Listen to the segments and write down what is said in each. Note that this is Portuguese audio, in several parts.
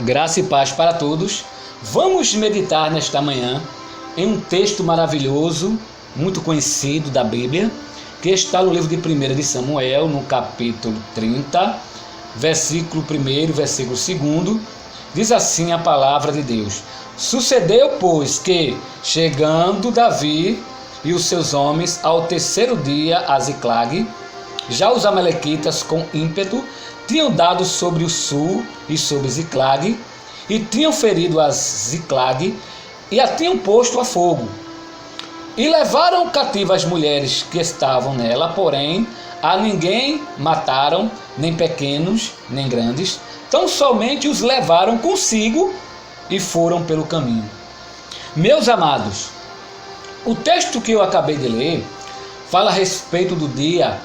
Graça e paz para todos. Vamos meditar nesta manhã em um texto maravilhoso, muito conhecido da Bíblia, que está no livro de 1 de Samuel, no capítulo 30, versículo 1, versículo 2, diz assim a palavra de Deus: Sucedeu, pois, que, chegando Davi e os seus homens ao terceiro dia a Ziclague, já os amalequitas com ímpeto tinham dado sobre o sul e sobre Ziclague, e tinham ferido a Ziclague, e a tinham posto a fogo. E levaram cativa as mulheres que estavam nela, porém a ninguém mataram, nem pequenos, nem grandes, tão somente os levaram consigo e foram pelo caminho. Meus amados, o texto que eu acabei de ler fala a respeito do dia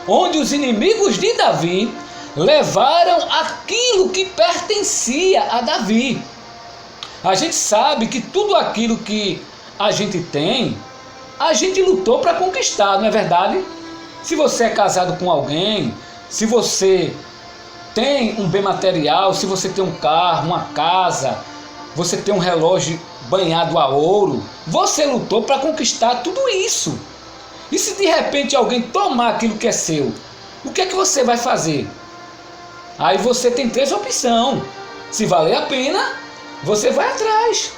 onde os inimigos de Davi levaram aquilo que pertencia a Davi. A gente sabe que tudo aquilo que a gente tem, a gente lutou para conquistar, não é verdade? Se você é casado com alguém, se você tem um bem material, se você tem um carro, uma casa, você tem um relógio banhado a ouro, você lutou para conquistar tudo isso. E se de repente alguém tomar aquilo que é seu, o que é que você vai fazer? Aí você tem três opções. Se valer a pena, você vai atrás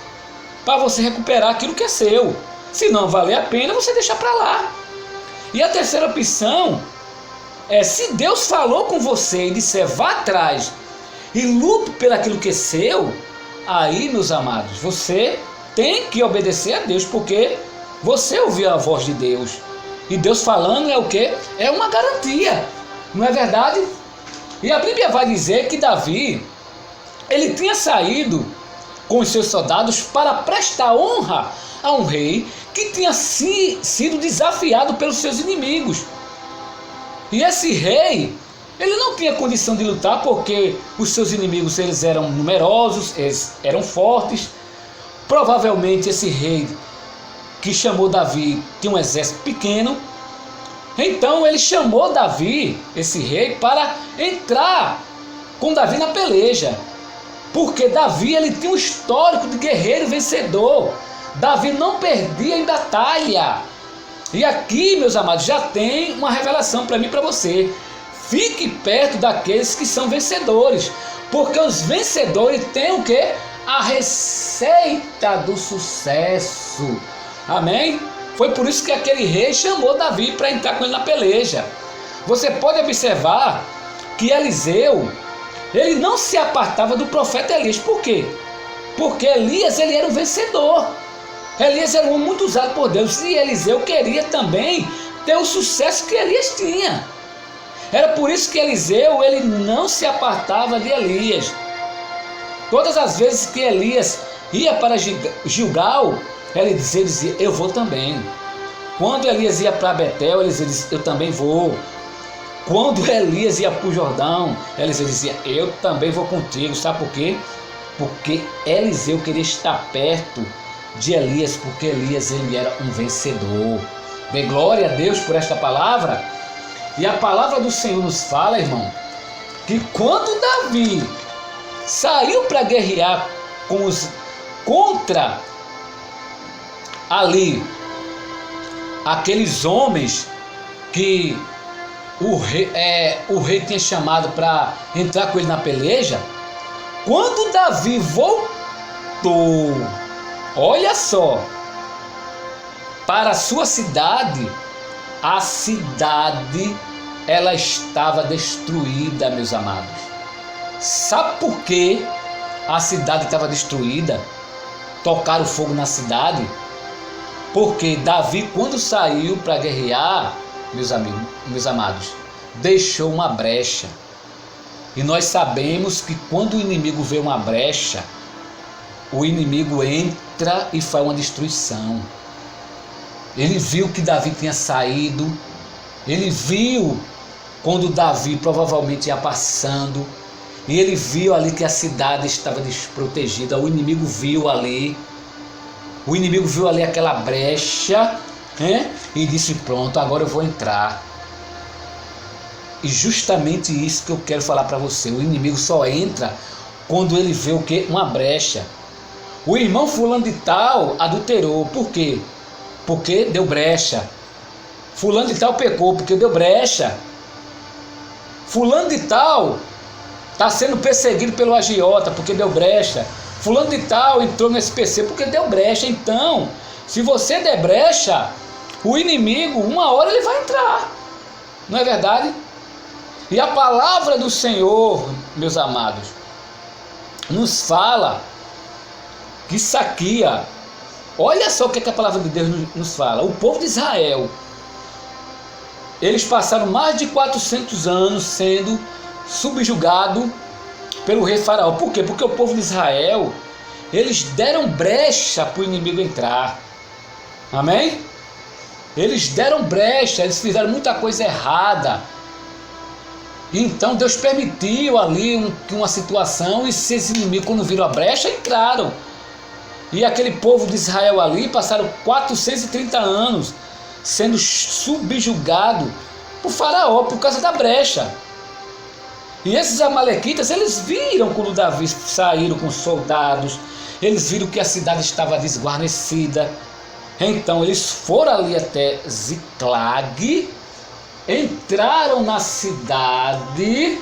para você recuperar aquilo que é seu. Se não valer a pena, você deixa para lá. E a terceira opção é: se Deus falou com você e disser vá atrás e lute pelo aquilo que é seu, aí, meus amados, você tem que obedecer a Deus, porque você ouviu a voz de Deus. E Deus falando é o quê? É uma garantia, não é verdade? E a Bíblia vai dizer que Davi, ele tinha saído com os seus soldados para prestar honra a um rei que tinha sido desafiado pelos seus inimigos. E esse rei, ele não tinha condição de lutar porque os seus inimigos, eles eram numerosos, eles eram fortes. Provavelmente esse rei que chamou Davi tinha um exército pequeno. Então ele chamou Davi, esse rei, para entrar com Davi na peleja. Porque Davi, ele tinha um histórico de guerreiro vencedor. Davi não perdia em batalha. E aqui, meus amados, já tem uma revelação para mim e para você. Fique perto daqueles que são vencedores. Porque os vencedores têm o quê? A receita do sucesso. Amém? Foi por isso que aquele rei chamou Davi para entrar com ele na peleja. Você pode observar que Eliseu, ele não se apartava do profeta Elias. Por quê? Porque Elias, ele era um vencedor. Elias era um homem muito usado por Deus. E Eliseu queria também ter o sucesso que Elias tinha. Era por isso que Eliseu, ele não se apartava de Elias. Todas as vezes que Elias ia para Gilgal, ele dizia, eu vou também. Quando Elias ia para Betel, Elias dizia, eu também vou. Quando Elias ia para o Jordão, Eliseu dizia, eu também vou contigo. Sabe por quê? Porque Eliseu queria estar perto de Elias, porque Elias, ele era um vencedor. Dê glória a Deus por esta palavra. E a palavra do Senhor nos fala, irmão, que quando Davi saiu para guerrear contra ali aqueles homens que o rei tinha chamado para entrar com ele na peleja, quando Davi voltou, olha só, para a sua cidade, a cidade, ela estava destruída, meus amados. Sabe por que a cidade estava destruída? Tocaram fogo na cidade? Porque Davi, quando saiu para guerrear, meus amados, deixou uma brecha. E nós sabemos que quando o inimigo vê uma brecha, o inimigo entra e faz uma destruição. Ele viu que Davi tinha saído, ele viu quando Davi provavelmente ia passando, e ele viu ali que a cidade estava desprotegida. O inimigo viu ali aquela brecha, e disse, pronto, agora eu vou entrar. E justamente isso que eu quero falar para você. O inimigo só entra quando ele vê o quê? Uma brecha. O irmão fulano de tal adulterou. Por quê? Porque deu brecha. Fulano de tal pecou porque deu brecha. Fulano de tal está sendo perseguido pelo agiota porque deu brecha. Fulano de tal entrou no SPC porque deu brecha. Então, se você der brecha, o inimigo, uma hora ele vai entrar. Não é verdade? E a palavra do Senhor, meus amados, nos fala que saqueia. Olha só o que a palavra de Deus nos fala. O povo de Israel, eles passaram mais de 400 anos sendo subjugado pelo rei Faraó. Por quê? Porque o povo de Israel, eles deram brecha para o inimigo entrar. Amém? Eles deram brecha, eles fizeram muita coisa errada. Então Deus permitiu ali uma situação, e esses inimigos, quando viram a brecha, entraram. E aquele povo de Israel ali passaram 430 anos sendo subjugado por Faraó por causa da brecha. E esses amalequitas, eles viram quando Davi saíram com soldados, eles viram que a cidade estava desguarnecida. Então eles foram ali até Ziclag, entraram na cidade,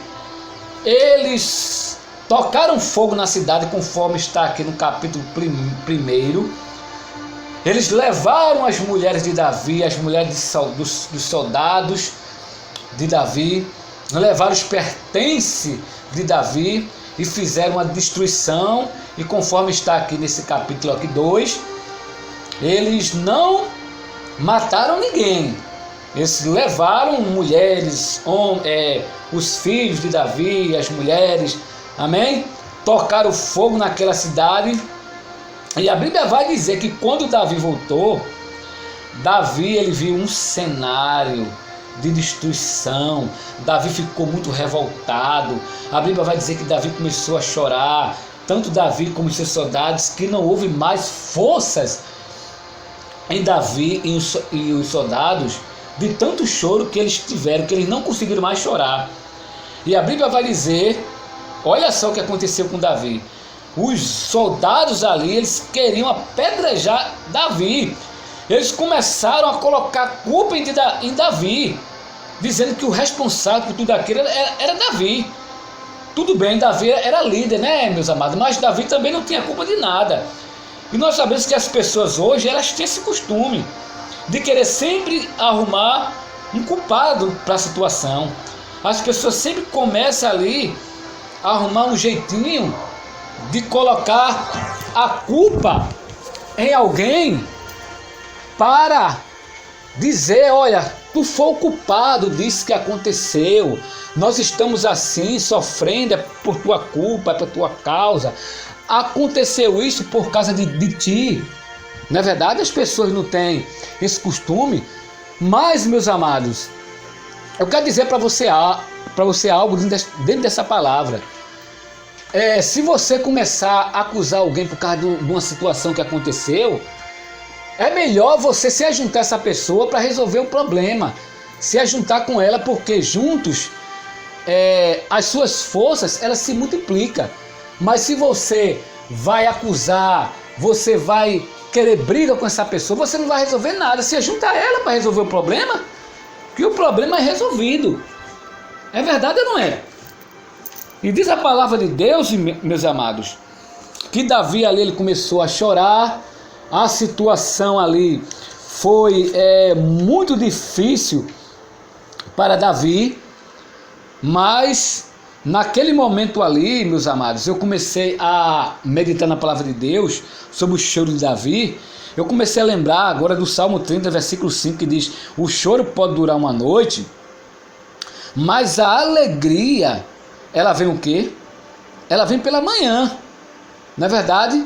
eles tocaram fogo na cidade, conforme está aqui no capítulo 1. Eles levaram as mulheres de Davi, as mulheres dos soldados de Davi, levaram os pertences de Davi e fizeram uma destruição. E conforme está aqui nesse capítulo 2, eles não mataram ninguém. Eles levaram mulheres, os filhos de Davi, as mulheres, amém? Tocaram fogo naquela cidade. E a Bíblia vai dizer que quando Davi voltou, Davi ele viu um cenário de destruição. Davi ficou muito revoltado. A Bíblia vai dizer que Davi começou a chorar, tanto Davi como seus soldados, que não houve mais forças em Davi e os soldados, de tanto choro que eles tiveram, que eles não conseguiram mais chorar. E a Bíblia vai dizer, olha só o que aconteceu com Davi. Os soldados ali, eles queriam apedrejar Davi. Eles começaram a colocar culpa em Davi, dizendo que o responsável por tudo aquilo era Davi. Tudo bem, Davi era líder, né, meus amados? Mas Davi também não tinha culpa de nada. E nós sabemos que as pessoas hoje, elas têm esse costume de querer sempre arrumar um culpado para a situação. As pessoas sempre começam ali a arrumar um jeitinho de colocar a culpa em alguém para dizer, olha, tu foi o culpado disso que aconteceu, nós estamos assim, sofrendo, é por tua culpa, é por tua causa, aconteceu isso por causa de ti. Na verdade, as pessoas não têm esse costume, mas, meus amados, eu quero dizer para você algo dentro dessa palavra. Se você começar a acusar alguém por causa de uma situação que aconteceu, é melhor você se ajuntar a essa pessoa para resolver o problema. Se ajuntar com ela, porque juntos as suas forças elas se multiplicam. Mas se você vai acusar, você vai querer briga com essa pessoa, você não vai resolver nada. Se ajunta a ela para resolver o problema, que o problema é resolvido. É verdade ou não é? E diz a palavra de Deus, meus amados, que Davi ali ele começou a chorar. A situação ali foi muito difícil para Davi, mas naquele momento ali, meus amados, eu comecei a meditar na palavra de Deus sobre o choro de Davi. Eu comecei a lembrar agora do Salmo 30, versículo 5, que diz: o choro pode durar uma noite, mas a alegria, ela vem o quê? Ela vem pela manhã, não é verdade?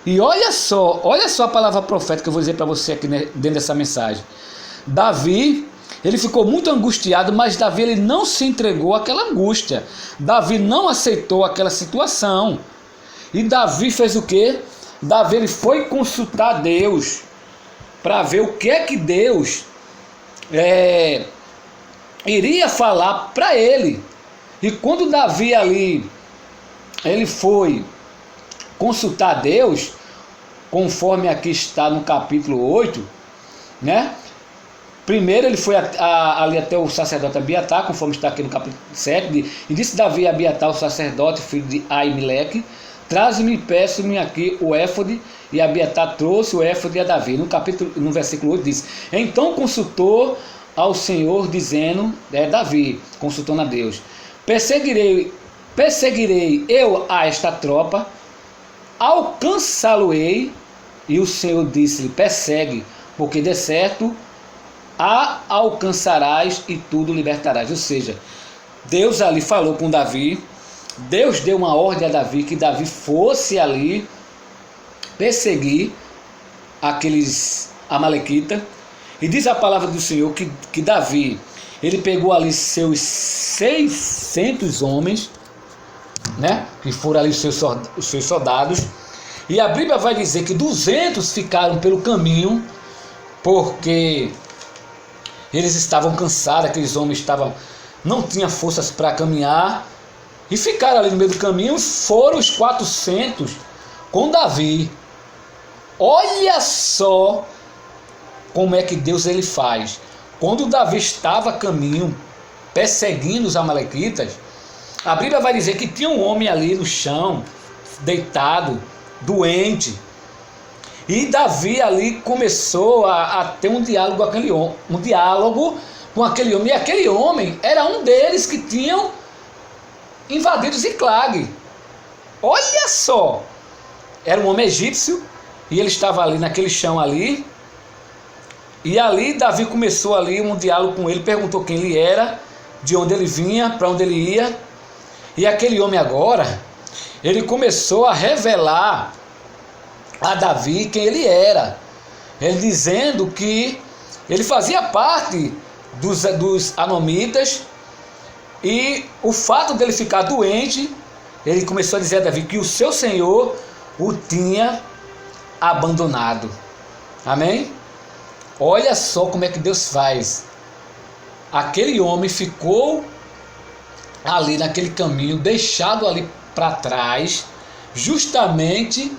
E olha só a palavra profética que eu vou dizer para você aqui dentro dessa mensagem. Davi, ele ficou muito angustiado, mas Davi ele não se entregou àquela angústia. Davi não aceitou aquela situação. E Davi fez o quê? Davi ele foi consultar Deus para ver o que é que Deus iria falar para ele. E quando Davi ali ele foi consultar Deus, conforme aqui está no capítulo 8, né? Primeiro ele foi ali até o sacerdote Abiatar, conforme está aqui no capítulo 7, e disse Davi a Abiatar, o sacerdote, filho de Aimeleque: traze-me e peço-me aqui o éfode. E Abiatar trouxe o éfode a Davi. No versículo 8 diz: então consultou ao Senhor, dizendo, Davi, consultando a Deus: perseguirei eu a esta tropa, alcançá-lo-ei. E o Senhor disse-lhe: persegue, porque de certo a alcançarás e tudo libertarás. Ou seja, Deus ali falou com Davi, Deus deu uma ordem a Davi, que Davi fosse ali perseguir aqueles amalequitas. E diz a palavra do Senhor que Davi, ele pegou ali seus 600 homens, né, que foram ali os seus soldados, e a Bíblia vai dizer que 200 ficaram pelo caminho, porque eles estavam cansados, aqueles homens não tinham forças para caminhar, e ficaram ali no meio do caminho. Foram os 400 com Davi. Olha só como é que Deus ele faz. Quando Davi estava a caminho, perseguindo os amalequitas, a Bíblia vai dizer que tinha um homem ali no chão, deitado, doente. E Davi ali começou a ter um diálogo com aquele homem. E aquele homem era um deles que tinham invadido Ziclag. Olha só! Era um homem egípcio e ele estava ali naquele chão ali. E ali Davi começou ali um diálogo com ele, perguntou quem ele era, de onde ele vinha, para onde ele ia. E aquele homem agora, ele começou a revelar a Davi quem ele era. Ele dizendo que ele fazia parte dos Anomitas, e o fato dele ficar doente, ele começou a dizer a Davi que o seu Senhor o tinha abandonado. Amém? Olha só como é que Deus faz. Aquele homem ficou ali naquele caminho, deixado ali para trás, justamente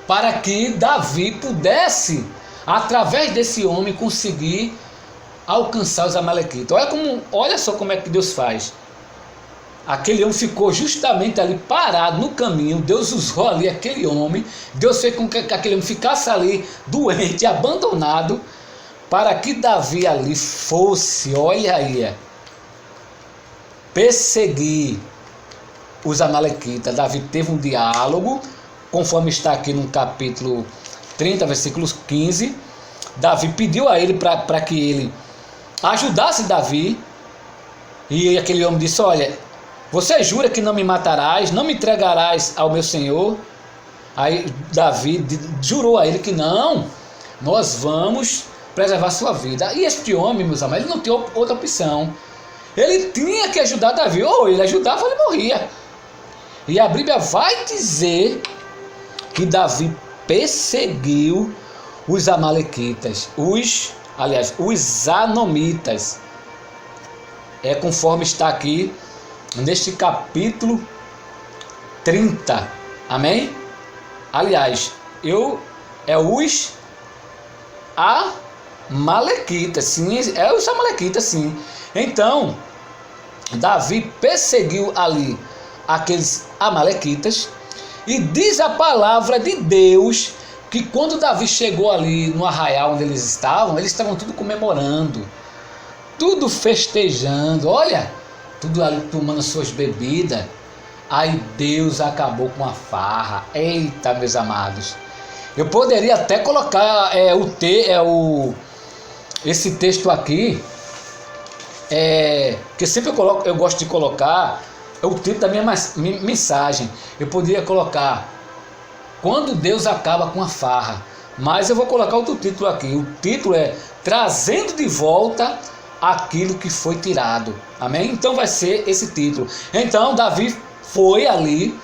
para que Davi pudesse, através desse homem, conseguir alcançar os amalequitas. Olha só como é que Deus faz. Aquele homem ficou justamente ali parado no caminho. Deus usou ali aquele homem. Deus fez com que aquele homem ficasse ali doente, abandonado, para que Davi ali fosse, olha aí, perseguir os amalequitas. Davi teve um diálogo, conforme está aqui no capítulo 30, versículos 15. Davi pediu a ele para que ele ajudasse Davi. E aquele homem disse: olha, você jura que não me matarás, não me entregarás ao meu senhor? Aí Davi jurou a ele que não, nós vamos preservar sua vida. E este homem, meus amados, ele não tinha outra opção. Ele tinha que ajudar Davi, ou ele ajudava ou ele morria. E a Bíblia vai dizer que Davi perseguiu os amalequitas, os anomitas. É conforme está aqui neste capítulo 30. Amém? Aliás, os amalequitas, sim, é os amalequitas, sim. Então, Davi perseguiu ali aqueles amalequitas, e diz a palavra de Deus que quando Davi chegou ali no arraial onde eles estavam tudo comemorando, tudo festejando, olha, tudo ali tomando suas bebidas. Aí Deus acabou com a farra. Eita, meus amados, eu poderia até colocar esse texto aqui, que sempre eu gosto de colocar, é o título da minha mensagem. Eu poderia colocar: quando Deus acaba com a farra. Mas eu vou colocar outro título aqui. O título é: trazendo de volta aquilo que foi tirado. Amém? Então vai ser esse título. Então Davi foi ali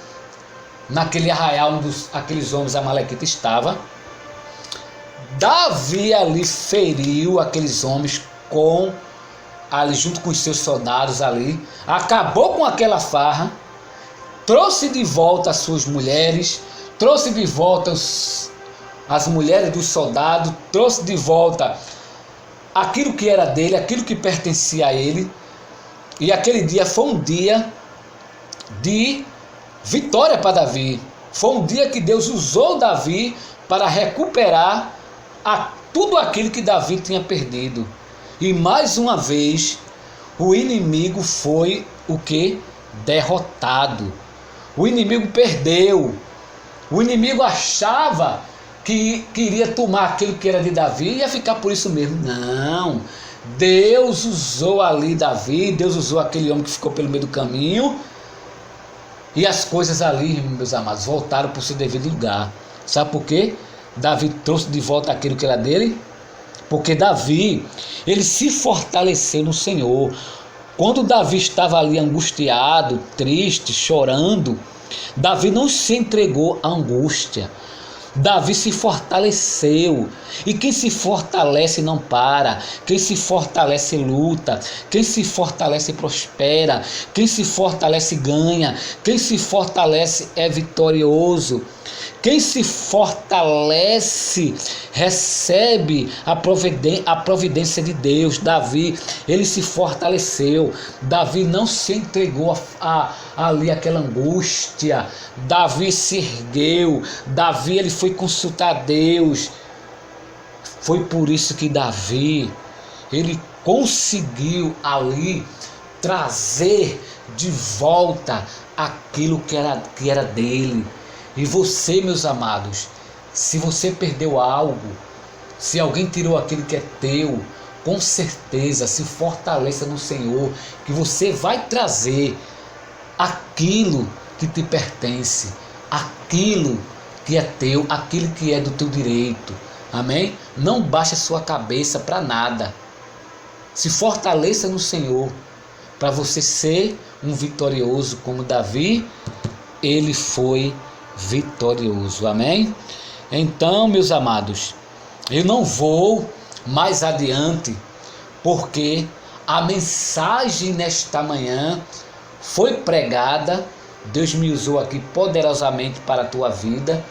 naquele arraial onde aqueles homens amalequitas estavam. Davi ali feriu aqueles homens ali junto com os seus soldados ali, acabou com aquela farra, trouxe de volta as suas mulheres, trouxe de volta as mulheres dos soldados, trouxe de volta aquilo que era dele, aquilo que pertencia a ele. E aquele dia foi um dia de vitória para Davi. Foi um dia que Deus usou Davi para recuperar tudo aquilo que Davi tinha perdido. E mais uma vez, o inimigo foi o que? Derrotado. O inimigo perdeu. O inimigo achava que queria tomar aquilo que era de Davi e ia ficar por isso mesmo. Não. Deus usou ali Davi, Deus usou aquele homem que ficou pelo meio do caminho. E as coisas ali, meus amados, voltaram para o seu devido lugar. Sabe por quê? Davi trouxe de volta aquilo que era dele. Porque Davi, ele se fortaleceu no Senhor. Quando Davi estava ali angustiado, triste, chorando, Davi não se entregou à angústia. Davi se fortaleceu. E quem se fortalece não para. Quem se fortalece luta. Quem se fortalece prospera. Quem se fortalece ganha. Quem se fortalece é vitorioso. Quem se fortalece recebe a providência de Deus. Davi, ele se fortaleceu. Davi não se entregou ali àquela angústia. Davi se ergueu. Davi, ele foi consultar Deus. Foi por isso que Davi, ele conseguiu ali trazer de volta aquilo que era dele. E você, meus amados, se você perdeu algo, se alguém tirou aquilo que é teu, com certeza se fortaleça no Senhor, que você vai trazer aquilo que te pertence, aquilo que é teu, aquilo que é do teu direito. Amém? Não baixe a sua cabeça para nada. Se fortaleça no Senhor, para você ser um vitorioso como Davi, ele foi vitorioso. Amém? Então, meus amados, eu não vou mais adiante, porque a mensagem nesta manhã foi pregada. Deus me usou aqui poderosamente para a tua vida.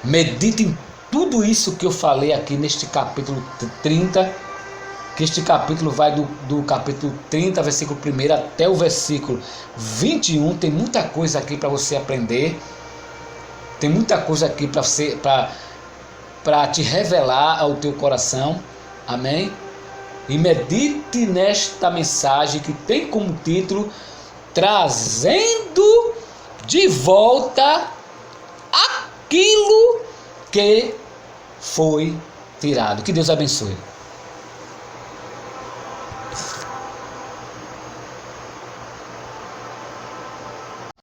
Medite em tudo isso que eu falei aqui neste capítulo 30, que este capítulo vai do capítulo 30, versículo 1 até o versículo 21. Tem muita coisa aqui para você aprender. Tem muita coisa aqui para te revelar ao teu coração. Amém? E medite nesta mensagem que tem como título Trazendo de Volta Aquilo que foi tirado. Que Deus abençoe.